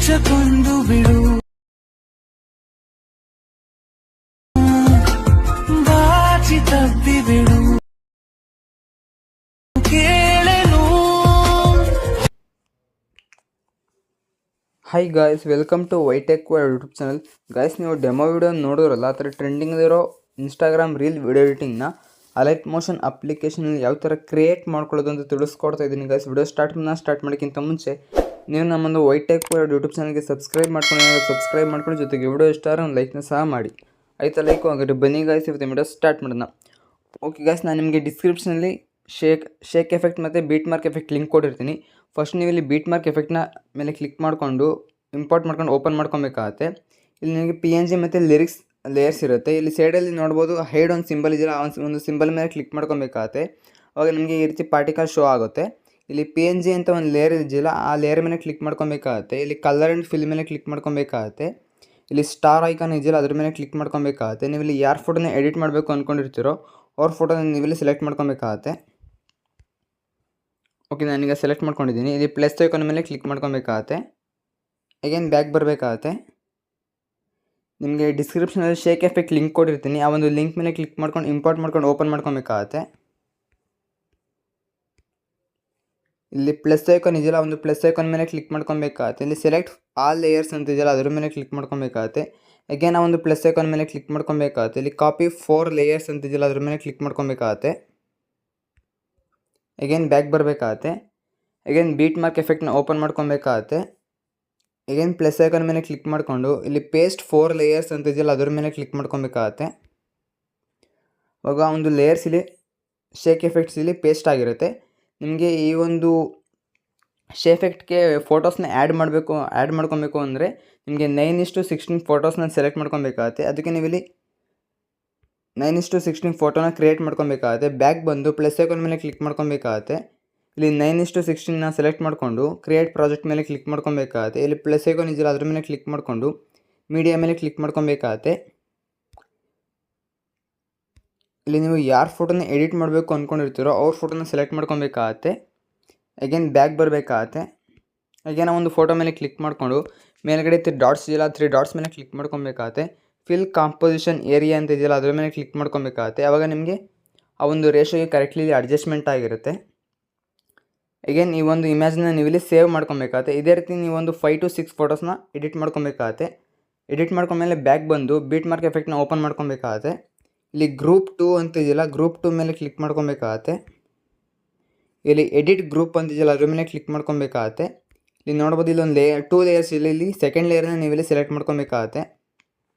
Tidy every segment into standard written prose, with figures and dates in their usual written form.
ಮುಚ್ಚಕೊಂಡು ಬಿಡು ಬಾಚಿ ತಬ್ಬಿ ಬಿಡು ಕೇಳಲು. ಹಾಯ್ ಗಾಯ್ಸ್, ವೆಲ್ಕಮ್ ಟು ವೈಟೆಕ್ ಯೂಟ್ಯೂಬ್ ಚಾನಲ್. ಗಾಯ್ಸ್, ನೀವು ಡೆಮೋ ವಿಡಿಯೋ ನೋಡಿದ್ರಲ್ಲ, ಆ ಥರ ಟ್ರೆಂಡಿಂಗ್ದಿರೋ ಇನ್ಸ್ಟಾಗ್ರಾಮ್ ರೀಲ್ ವಿಡಿಯೋ ಎಡಿಟಿಂಗ್ನ ಅಲೈಟ್ ಮೋಷನ್ ಅಪ್ಲಿಕೇಶನಲ್ಲಿ ಯಾವ ಥರ ಕ್ರಿಯೇಟ್ ಮಾಡ್ಕೊಳ್ಳೋದು ಅಂತ ತಿಳಿಸ್ಕೊಡ್ತಾ ಇದ್ದೀನಿ ಗಾಯ್ಸ್. ವಿಡಿಯೋ ಸ್ಟಾರ್ಟ್ ಮಾಡೋಕ್ಕಿಂತ ಮುಂಚೆ ನೀವು ನಮ್ಮೊಂದು ವೈಟೆಕ್ ಯೂಟ್ಯೂಬ್ ಚಾನಲ್ಗೆ ಸಬ್ಸ್ಕ್ರೈಬ್ ಮಾಡ್ಕೊಂಡು ಜೊತೆಗೆ ವಿಡಿಯೋ ಇಷ್ಟ ಆದರೆ ಒಂದು ಲೈಕ್ನ ಸಹ ಮಾಡಿ. ಆಯಿತಾ, ಲೈಕು ಹಾಗಾದ್ರೆ ಬನ್ನಿ ಗಾಯ್ಸ್, ಇವತ್ತು ವಿಡಿಯೋ ಸ್ಟಾರ್ಟ್ ಮಾಡೋಣ. ಓಕೆ ಗಾಯ್ಸ್, ನಾನು ನಿಮಗೆ ಡಿಸ್ಕ್ರಿಪ್ಷನಲ್ಲಿ ಶೇಕ್ ಎಫೆಕ್ಟ್ ಮತ್ತು ಬೀಟ್ ಮಾರ್ಕ್ ಎಫೆಕ್ಟ್ ಲಿಂಕ್ ಕೊಟ್ಟಿರ್ತೀನಿ. ಫಸ್ಟ್ ನೀವು ಇಲ್ಲಿ ಬೀಟ್ ಮಾರ್ಕ್ ಎಫೆಕ್ಟ್ನ ಮೇಲೆ ಕ್ಲಿಕ್ ಮಾಡಿಕೊಂಡು ಇಂಪೋರ್ಟ್ ಮಾಡ್ಕೊಂಡು ಓಪನ್ ಮಾಡ್ಕೊಬೇಕಾಗತ್ತೆ. ಇಲ್ಲಿ ನಿಮಗೆ PNG ಮತ್ತು ಲಿರಿಕ್ಸ್ ಲೇಯರ್ಸ್ ಇರುತ್ತೆ. ಇಲ್ಲಿ ಸೈಡಲ್ಲಿ ನೋಡ್ಬೋದು ಹೈಡ್ ಒಂದು ಸಿಂಬಲ್ ಇದೆಯಲ್ಲ, ಒಂದು ಸಿಂಬಲ್ ಮೇಲೆ ಕ್ಲಿಕ್ ಮಾಡ್ಕೊಬೇಕಾಗತ್ತೆ. ಅವಾಗ ನಿಮಗೆ ಈ ರೀತಿ ಪಾರ್ಟಿಕಲ್ ಶೋ ಆಗುತ್ತೆ. ಇಲ್ಲಿ PNG ಅಂತ ಒಂದು ಲೇಯರ್ ಇದೆಯಲ್ಲ, ಆ ಲೇಯರ್ ಮೇಲೆ ಕ್ಲಿಕ್ ಮಾಡ್ಕೊಬೇಕಾಗತ್ತೆ. ಇಲ್ಲಿ ಕಲರ್ ಆ್ಯಂಡ್ ಫಿಲ್ ಮೇಲೆ ಕ್ಲಿಕ್ ಮಾಡ್ಕೊಬೇಕಾಗತ್ತೆ. ಇಲ್ಲಿ ಸ್ಟಾರ್ ಐಕಾನ್ ಇದೆಯಲ್ಲ, ಅದ್ರ ಮೇಲೆ ಕ್ಲಿಕ್ ಮಾಡ್ಕೊಬೇಕಾಗತ್ತೆ. ನೀವು ಇಲ್ಲಿ ಯಾರ ಫೋಟೋನ ಎಡಿಟ್ ಮಾಡಬೇಕು ಅಂದ್ಕೊಂಡಿರ್ತೀರೋ ಅವ್ರ ಫೋಟೋನ ನೀವಿಲ್ಲಿ ಸೆಲೆಕ್ಟ್ ಮಾಡ್ಕೊಬೇಕಾಗತ್ತೆ. ಓಕೆ, ನಾನೀಗ ಸೆಲೆಕ್ಟ್ ಮಾಡ್ಕೊಂಡಿದ್ದೀನಿ. ಇಲ್ಲಿ ಪ್ಲಸ್ ಐಕಾನ್ ಮೇಲೆ ಕ್ಲಿಕ್ ಮಾಡ್ಕೊಬೇಕಾಗತ್ತೆ. ಅಗೇನ್ ಬ್ಯಾಕ್ ಬರಬೇಕಾಗತ್ತೆ. ನಿಮಗೆ ಡಿಸ್ಕ್ರಿಪ್ಷನಲ್ಲಿ ಶೇಕ್ ಎಫೆಕ್ಟ್ ಲಿಂಕ್ ಕೊಟ್ಟಿರ್ತೀನಿ. ಆ ಒಂದು ಲಿಂಕ್ ಮೇಲೆ ಕ್ಲಿಕ್ ಮಾಡ್ಕೊಂಡು ಇಂಪೋರ್ಟ್ ಮಾಡ್ಕೊಂಡು ಓಪನ್ ಮಾಡ್ಕೊಬೇಕಾಗತ್ತೆ. ಇಲ್ಲಿ ಪ್ಲಸ್ ಐಕಾನ್ ಇದೆಯಲ್ಲ, ಒಂದು ಪ್ಲಸ್ ಐಕಾನ್ ಮೇಲೆ ಕ್ಲಿಕ್ ಮಾಡ್ಕೊಬೇಕಾಗತ್ತೆ. ಇಲ್ಲಿ ಸೆಲೆಕ್ಟ್ ಆಲ್ ಲೇಯರ್ಸ್ ಅಂತ ಇದೆಯಲ್ಲ, ಅದ್ರ ಮೇಲೆ ಕ್ಲಿಕ್ ಮಾಡ್ಕೊಬೇಕಾಗತ್ತೆ. ಅಗೇನ್ ಆ ಒಂದು ಪ್ಲಸ್ ಐಕಾನ್ ಮೇಲೆ ಕ್ಲಿಕ್ ಮಾಡ್ಕೊಬೇಕಾಗತ್ತೆ. ಇಲ್ಲಿ ಕಾಪಿ 4 ಲೇಯರ್ಸ್ ಅಂತ ಇದೆಯಲ್ಲ, ಅದ್ರ ಮೇಲೆ ಕ್ಲಿಕ್ ಮಾಡ್ಕೊಬೇಕಾಗತ್ತೆ. ಅಗೇನ್ ಬ್ಯಾಕ್ ಬರಬೇಕಾಗತ್ತೆ. ಅಗೇನ್ ಬೀಟ್ ಮಾರ್ಕ್ ಎಫೆಕ್ಟ್ನ ಓಪನ್ ಮಾಡ್ಕೊಬೇಕಾಗತ್ತೆ. ಅಗೇನ್ ಪ್ಲಸ್ ಐಕಾನ್ ಮೇಲೆ ಕ್ಲಿಕ್ ಮಾಡಿಕೊಂಡು ಇಲ್ಲಿ ಪೇಸ್ಟ್ 4 ಲೇಯರ್ಸ್ ಅಂತ ಇದೆಯಲ್ಲ, ಅದ್ರ ಮೇಲೆ ಕ್ಲಿಕ್ ಮಾಡ್ಕೊಬೇಕಾಗತ್ತೆ. ಇವಾಗ ಒಂದು ಲೇಯರ್ಸ್ ಇಲ್ಲಿ ಶೇಕ್ ಎಫೆಕ್ಟ್ಸ್ ಇಲ್ಲಿ ಪೇಸ್ಟ್ ಆಗಿರುತ್ತೆ. ನಿಮಗೆ ಈ ಒಂದು ಶೇಕ್ ಎಫೆಕ್ಟ್ಗೆ ಫೋಟೋಸ್ನ ಆ್ಯಡ್ ಮಾಡ್ಕೊಬೇಕು ಅಂದರೆ ನಿಮಗೆ 9:16 ಫೋಟೋಸ್ನ ಸೆಲೆಕ್ಟ್ ಮಾಡ್ಕೊಬೇಕಾಗತ್ತೆ. ಅದಕ್ಕೆ ನೀವು ಇಲ್ಲಿ 9:16 ಫೋಟೋನ ಕ್ರಿಯೇಟ್ ಮಾಡ್ಕೊಬೇಕಾಗತ್ತೆ. ಬ್ಯಾಕ್ ಬಂದು ಪ್ಲಸ್ ಐಕಾನ್ ಮೇಲೆ ಕ್ಲಿಕ್ ಮಾಡ್ಕೊಬೇಕಾಗತ್ತೆ. ಇಲ್ಲಿ 9:16ನ ಸೆಲೆಕ್ಟ್ ಮಾಡಿಕೊಂಡು ಕ್ರಿಯೇಟ್ ಪ್ರಾಜೆಕ್ಟ್ ಮೇಲೆ ಕ್ಲಿಕ್ ಮಾಡ್ಕೊಬೇಕಾಗತ್ತೆ. ಇಲ್ಲಿ ಪ್ಲಸ್ ಐಕಾನ್ ಇದೆಯಲ್ಲ, ಅದ್ರ ಮೇಲೆ ಕ್ಲಿಕ್ ಮಾಡಿಕೊಂಡು ಮೀಡಿಯಾ ಮೇಲೆ ಕ್ಲಿಕ್ ಮಾಡ್ಕೊಬೇಕಾಗತ್ತೆ. ಇಲ್ಲಿ ನೀವು ಯಾರ ಫೋಟೋನ ಎಡಿಟ್ ಮಾಡಬೇಕು ಅಂದ್ಕೊಂಡಿರ್ತೀರೋ ಅವ್ರ ಫೋಟೋನ ಸೆಲೆಕ್ಟ್ ಮಾಡ್ಕೊಬೇಕಾಗತ್ತೆ. ಅಗೇನ್ ಬ್ಯಾಕ್ ಬರಬೇಕಾಗತ್ತೆ. ಅಗೇನ್ ಒಂದು ಫೋಟೋ ಮೇಲೆ ಕ್ಲಿಕ್ ಮಾಡಿಕೊಂಡು ಮೇಲ್ಗಡೆ 3 ಡಾಟ್ಸ್ ಇದೆಯಲ್ಲ, 3 ಡಾಟ್ಸ್ ಮೇಲೆ ಕ್ಲಿಕ್ ಮಾಡ್ಕೊಬೇಕಾಗತ್ತೆ. ಫಿಲ್ ಕಾಂಪೋಸಿಷನ್ ಏರಿಯಾ ಅಂತ ಇದೆಯಲ್ಲ, ಅದ್ರ ಮೇಲೆ ಕ್ಲಿಕ್ ಮಾಡ್ಕೊಬೇಕಾಗತ್ತೆ. ಆವಾಗ ನಿಮಗೆ ಆ ಒಂದು ರೇಷೋಗೆ ಕರೆಕ್ಟ್ಲಿ ಅಡ್ಜಸ್ಟ್ಮೆಂಟ್ ಆಗಿರುತ್ತೆ. ಅಗೇನ್ ಈ ಒಂದು ಇಮೇಜ್ನ ನೀವು ಇಲ್ಲಿ ಸೇವ್ ಮಾಡ್ಕೊಬೇಕಾಗತ್ತೆ. ಇದೇ ರೀತಿ ನೀವು ಒಂದು 5 to 6 ಫೋಟೋಸ್ನ ಎಡಿಟ್ ಮಾಡ್ಕೊಬೇಕಾಗತ್ತೆ. ಎಡಿಟ್ ಮಾಡ್ಕೊಂಡ್ಮೇಲೆ ಬ್ಯಾಕ್ ಬಂದು ಬೀಟ್ ಮಾರ್ಕ್ ಎಫೆಕ್ಟ್ನ ಓಪನ್ ಮಾಡ್ಕೊಬೇಕಾಗತ್ತೆ. ಇಲ್ಲಿ ಗ್ರೂಪ್ 2 ಅಂತ ಇದೆಯಲ್ಲ, ಗ್ರೂಪ್ 2 ಮೇಲೆ ಕ್ಲಿಕ್ ಮಾಡ್ಕೊಬೇಕಾಗತ್ತೆ. ಇಲ್ಲಿ ಎಡಿಟ್ ಗ್ರೂಪ್ ಅಂತ ಇದೆಯಲ್ಲ, ಅದ್ರ ಮೇಲೆ ಕ್ಲಿಕ್ ಮಾಡ್ಕೊಬೇಕಾಗತ್ತೆ. ಇಲ್ಲಿ ನೋಡ್ಬೋದು ಇಲ್ಲಿ ಒಂದು 2 ಲೇಯರ್ಸ್ ಇಲ್ಲಿ ಸೆಕೆಂಡ್ ಲೇಯರ್ನ ನೀವು ಇಲ್ಲಿ ಸೆಲೆಕ್ಟ್ ಮಾಡ್ಕೊಬೇಕಾಗತ್ತೆ.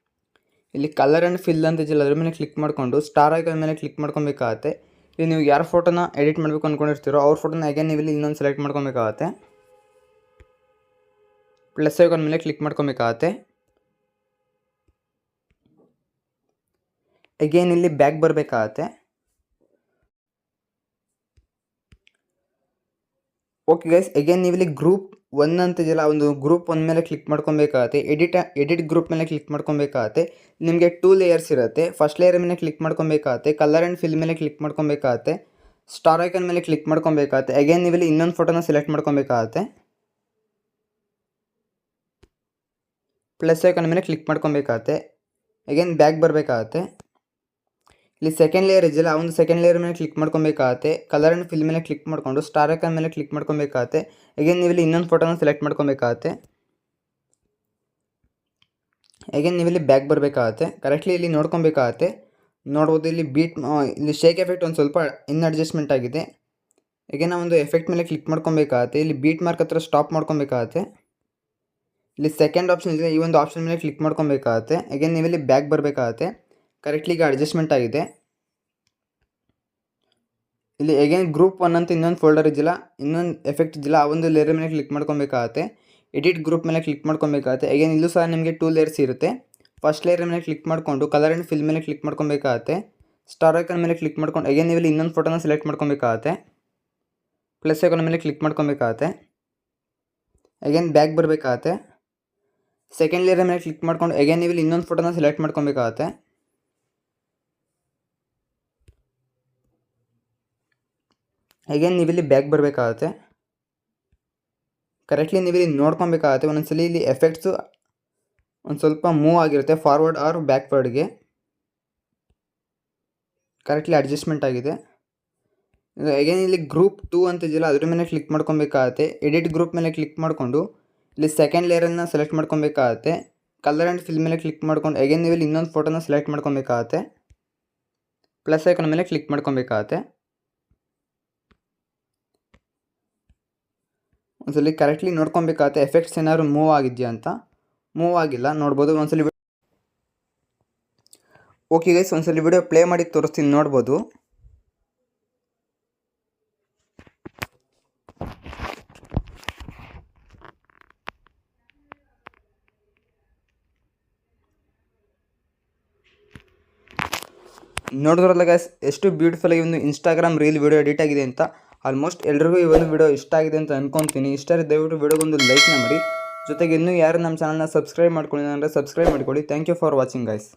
ಇಲ್ಲಿ ಕಲರ್ ಆ್ಯಂಡ್ ಫಿಲ್ ಅಂತ ಇದೆಯಲ್ಲ, ಅದ್ರ ಮೇಲೆ ಕ್ಲಿಕ್ ಮಾಡಿಕೊಂಡು ಸ್ಟಾರ್ ಐಕಾನ್ ಮೇಲೆ ಕ್ಲಿಕ್ ಮಾಡ್ಕೊಬೇಕಾಗತ್ತೆ. ಇಲ್ಲಿ ನೀವು ಯಾರ ಫೋಟೋನ ಎಡಿಟ್ ಮಾಡಬೇಕು ಅಂದ್ಕೊಂಡಿರ್ತೀರೋ ಅವ್ರ ಫೋಟೋನ ಅಗೇನ್ ನೀವು ಇಲ್ಲಿ ಇನ್ನೊಂದು ಸೆಲೆಕ್ಟ್ ಮಾಡ್ಕೊಬೇಕಾಗತ್ತೆ. ಪ್ಲಸ್ ಐಕಾನ್ ಮೇಲೆ ಕ್ಲಿಕ್ ಮಾಡ್ಕೊಬೇಕಾಗತ್ತೆ. ಅಗೇನ್ ಇಲ್ಲಿ ಬ್ಯಾಕ್ ಬರಬೇಕಾಗತ್ತೆ. ಓಕೆ ಗೈಸ್, ಅಗೇನ್ ನೀವು ಇಲ್ಲಿ ಗ್ರೂಪ್ 1 ಅಂತ ಇದೆಯಲ್ಲ, ಒಂದು ಗ್ರೂಪ್ 1 ಮೇಲೆ ಕ್ಲಿಕ್ ಮಾಡ್ಕೊಬೇಕಾಗತ್ತೆ. ಎಡಿಟ್ ಗ್ರೂಪ್ ಮೇಲೆ ಕ್ಲಿಕ್ ಮಾಡ್ಕೊಬೇಕಾಗತ್ತೆ. ನಿಮಗೆ 2 ಲೇಯರ್ಸ್ ಇರುತ್ತೆ. ಫಸ್ಟ್ ಲೇಯರ್ ಮೇಲೆ ಕ್ಲಿಕ್ ಮಾಡ್ಕೊಬೇಕಾಗತ್ತೆ. ಕಲರ್ ಆ್ಯಂಡ್ ಫಿಲ್ ಮೇಲೆ ಕ್ಲಿಕ್ ಮಾಡ್ಕೊಬೇಕಾಗತ್ತೆ. ಸ್ಟಾರ್ ಐಕಾನ್ ಮೇಲೆ ಕ್ಲಿಕ್ ಮಾಡ್ಕೊಬೇಕಾಗತ್ತೆ. ಅಗೇನ್ ನೀವು ಇಲ್ಲಿ ಇನ್ನೊಂದು ಫೋಟೋನ ಸೆಲೆಕ್ಟ್ ಮಾಡ್ಕೊಬೇಕಾಗತ್ತೆ. ಪ್ಲಸ್ ಐಕಾನ್ ಮೇಲೆ ಕ್ಲಿಕ್ ಮಾಡ್ಕೊಬೇಕಾಗತ್ತೆ. ಅಗೇನ್ ಬ್ಯಾಕ್ ಬರಬೇಕಾಗತ್ತೆ. ಇಲ್ಲಿ ಸೆಕೆಂಡ್ ಲೇಯರ್ ಇದೆಯಲ್ಲ, ಆ ಒಂದು ಸೆಕೆಂಡ್ ಲೇಯರ್ ಮೇಲೆ ಕ್ಲಿಕ್ ಮಾಡ್ಕೊಬೇಕಾಗತ್ತೆ. ಕಲರ್ ಆ್ಯಂಡ್ ಫಿಲ್ ಮೇಲೆ ಕ್ಲಿಕ್ ಮಾಡಿಕೊಂಡು ಸ್ಟಾರ್ ಐಕಾನ್ ಮೇಲೆ ಕ್ಲಿಕ್ ಮಾಡ್ಕೊಬೇಕಾಗತ್ತೆ. ಅಗೇನ್ ನೀವು ಇಲ್ಲಿ ಇನ್ನೊಂದು ಫೋಟೋನ ಸೆಲೆಕ್ಟ್ ಮಾಡ್ಕೊಬೇಕಾಗತ್ತೆ. ಅಗೇನ್ ನೀವು ಇಲ್ಲಿ ಬ್ಯಾಕ್ ಬರಬೇಕಾಗತ್ತೆ. ಕರೆಕ್ಟ್ಲಿ ಇಲ್ಲಿ ನೋಡ್ಕೊಬೇಕಾಗತ್ತೆ. ನೋಡ್ಬೋದು ಇಲ್ಲಿ ಶೇಕ್ ಎಫೆಕ್ಟ್ ಒಂದು ಸ್ವಲ್ಪ ಅಡ್ಜಸ್ಟ್ಮೆಂಟ್ ಆಗಿದೆ. ಅಗೇನ್ ನಾವು ಒಂದು ಎಫೆಕ್ಟ್ ಮೇಲೆ ಕ್ಲಿಕ್ ಮಾಡ್ಕೊಬೇಕಾಗತ್ತೆ. ಇಲ್ಲಿ ಬೀಟ್ ಮಾರ್ಕ್ ಹತ್ರ ಸ್ಟಾಪ್ ಮಾಡ್ಕೊಬೇಕಾಗತ್ತೆ. ಇಲ್ಲಿ ಸೆಕೆಂಡ್ ಆಪ್ಷನ್ ಇದೆ, ಈ ಒಂದು ಆಪ್ಷನ್ ಮೇಲೆ ಕ್ಲಿಕ್ ಮಾಡ್ಕೊಬೇಕಾಗತ್ತೆ. ಅಗೇನ್ ನೀವು ಇಲ್ಲಿ ಬ್ಯಾಕ್ ಬರಬೇಕಾಗತ್ತೆ. ಕರೆಕ್ಟ್ಲಿ ಈಗ ಅಡ್ಜಸ್ಟ್ಮೆಂಟ್ ಆಗಿದೆ. ಇಲ್ಲಿ ಅಗೇನ್ ಗ್ರೂಪ್ 1 ಅಂತ ಇನ್ನೊಂದು ಫೋಲ್ಡರ್ ಇದೆಯಲ್ಲ, ಇನ್ನೊಂದು ಎಫೆಕ್ಟ್ ಇದೆಯಲ್ಲ, ಆ ಒಂದು ಲೇಯರ್ ಮೇಲೆ ಕ್ಲಿಕ್ ಮಾಡ್ಕೊಬೇಕಾಗತ್ತೆ. ಎಡಿಟ್ ಗ್ರೂಪ್ ಮೇಲೆ ಕ್ಲಿಕ್ ಮಾಡ್ಕೊಬೇಕಾಗತ್ತೆ. ಅಗೇನ್ ಇಲ್ಲೂ ಸಹ ನಿಮಗೆ 2 ಲೇಯರ್ಸ್ ಇರುತ್ತೆ. ಫಸ್ಟ್ ಲೇಯರ್ ಮೇಲೆ ಕ್ಲಿಕ್ ಮಾಡಿಕೊಂಡು ಕಲರ್ ಆ್ಯಂಡ್ ಫಿಲ್ ಮೇಲೆ ಕ್ಲಿಕ್ ಮಾಡ್ಕೊಬೇಕಾಗತ್ತೆ. ಸ್ಟಾರ್ ಐಕಾನ್ ಮೇಲೆ ಕ್ಲಿಕ್ ಮಾಡ್ಕೊಂಡು ಅಗೇನ್ ನೀವು ಇಲ್ಲಿ ಇನ್ನೊಂದು ಫೋಟೋನ ಸೆಲೆಕ್ಟ್ ಮಾಡ್ಕೊಬೇಕಾಗತ್ತೆ. ಪ್ಲಸ್ ಐಕಾನ್ ಮೇಲೆ ಕ್ಲಿಕ್ ಮಾಡ್ಕೊಬೇಕಾಗತ್ತೆ. ಅಗೇನ್ ಬ್ಯಾಕ್ ಬರಬೇಕಾಗತ್ತೆ. ಸೆಕೆಂಡ್ ಲೇಯರ್ ಮೇಲೆ ಕ್ಲಿಕ್ ಮಾಡ್ಕೊಂಡು ಅಗೇನ್ ನೀವು ಇಲ್ಲಿ ಇನ್ನೊಂದು ಫೋಟೋನ ಸೆಲೆಕ್ಟ್ ಮಾಡ್ಕೊಬೇಕಾಗತ್ತೆ. ಅಗೇನ್ ನೀವು ಇಲ್ಲಿ ಬ್ಯಾಕ್ ಬರಬೇಕಾಗತ್ತೆ. ಕರೆಕ್ಟ್ಲಿ ನೀವು ಇಲ್ಲಿ ನೋಡ್ಕೊಬೇಕಾಗತ್ತೆ. ಒಂದೊಂದ್ಸಲಿ ಇಲ್ಲಿ ಎಫೆಕ್ಟ್ಸು ಒಂದು ಸ್ವಲ್ಪ ಮೂವ್ ಆಗಿರುತ್ತೆ ಫಾರ್ವರ್ಡ್ ಆರ್ ಬ್ಯಾಕ್ವರ್ಡ್ಗೆ. ಕರೆಕ್ಟ್ಲಿ ಅಡ್ಜಸ್ಟ್ಮೆಂಟ್ ಆಗಿದೆ. ಅಗೇನ್ ಇಲ್ಲಿ ಗ್ರೂಪ್ 2 ಅಂತ ಇದೆಯಲ್ಲ ಅದ್ರ ಮೇಲೆ ಕ್ಲಿಕ್ ಮಾಡ್ಕೊಬೇಕಾಗತ್ತೆ. ಎಡಿಟ್ ಗ್ರೂಪ್ ಮೇಲೆ ಕ್ಲಿಕ್ ಮಾಡಿಕೊಂಡು ಇಲ್ಲಿ ಸೆಕೆಂಡ್ ಲೇಯರನ್ನು ಸೆಲೆಕ್ಟ್ ಮಾಡ್ಕೊಬೇಕಾಗತ್ತೆ. ಕಲರ್ ಆ್ಯಂಡ್ ಫಿಲ್ ಮೇಲೆ ಕ್ಲಿಕ್ ಮಾಡ್ಕೊಂಡು ಅಗೇನ್ ನೀವು ಇಲ್ಲಿ ಇನ್ನೊಂದು ಫೋಟೋನ ಸೆಲೆಕ್ಟ್ ಮಾಡ್ಕೊಬೇಕಾಗತ್ತೆ. ಪ್ಲಸ್ ಐಕಾನ್ ಮೇಲೆ ಕ್ಲಿಕ್ ಮಾಡ್ಕೊಬೇಕಾಗತ್ತೆ. ಒಂದ್ಸಲಿ ಕರೆಕ್ಟ್ಲಿ ನೋಡ್ಕೊಬೇಕಾಗತ್ತೆ ಎಫೆಕ್ಟ್ಸ್ ಏನಾದ್ರು ಮೂವ್ ಆಗಿದೆಯಾ ಅಂತ. ಮೂವ್ ಆಗಿಲ್ಲ ನೋಡ್ಬೋದು. ಒಂದ್ಸಲಿ ಓಕೆ ಗೈಸ್, ಒಂದ್ಸಲಿ ವಿಡಿಯೋ ಪ್ಲೇ ಮಾಡಿ ತೋರಿಸ್ತೀನಿ, ನೋಡ್ಬೋದು. ನೋಡಿದ್ರಲ್ಲ ಗೈಸ್ ಎಷ್ಟು ಬ್ಯೂಟಿಫುಲ್ ಆಗಿ ಒಂದು ಇನ್ಸ್ಟಾಗ್ರಾಮ್ ರೀಲ್ ವಿಡಿಯೋ ಎಡಿಟ್ ಆಗಿದೆ ಅಂತ. ಆಲ್ಮೋಸ್ಟ್ ಎಲ್ರಿಗೂ ಈ ಒಂದು ವಿಡಿಯೋ ಇಷ್ಟ ಆಗಿದೆ ಅಂತ ಅನ್ಕೊತೀನಿ. ಇಷ್ಟ ದಯವಿಟ್ಟು ವಿಡಿಯೋಗೊಂದು ಲೈಕ್ನ ಮಾಡಿ. ಜೊತೆಗೆ ಇನ್ನೂ ಯಾರು ನಮ್ಮ ಚಾನಲ್ನ ಸಬ್ಸ್ಕ್ರೈಬ್ ಮಾಡ್ಕೊಂಡಿಲ್ಲ ಅಂದರೆ ಸಬ್ಸ್ಕ್ರೈಬ್ ಮಾಡ್ಕೊಳ್ಳಿ. Thank you for watching guys.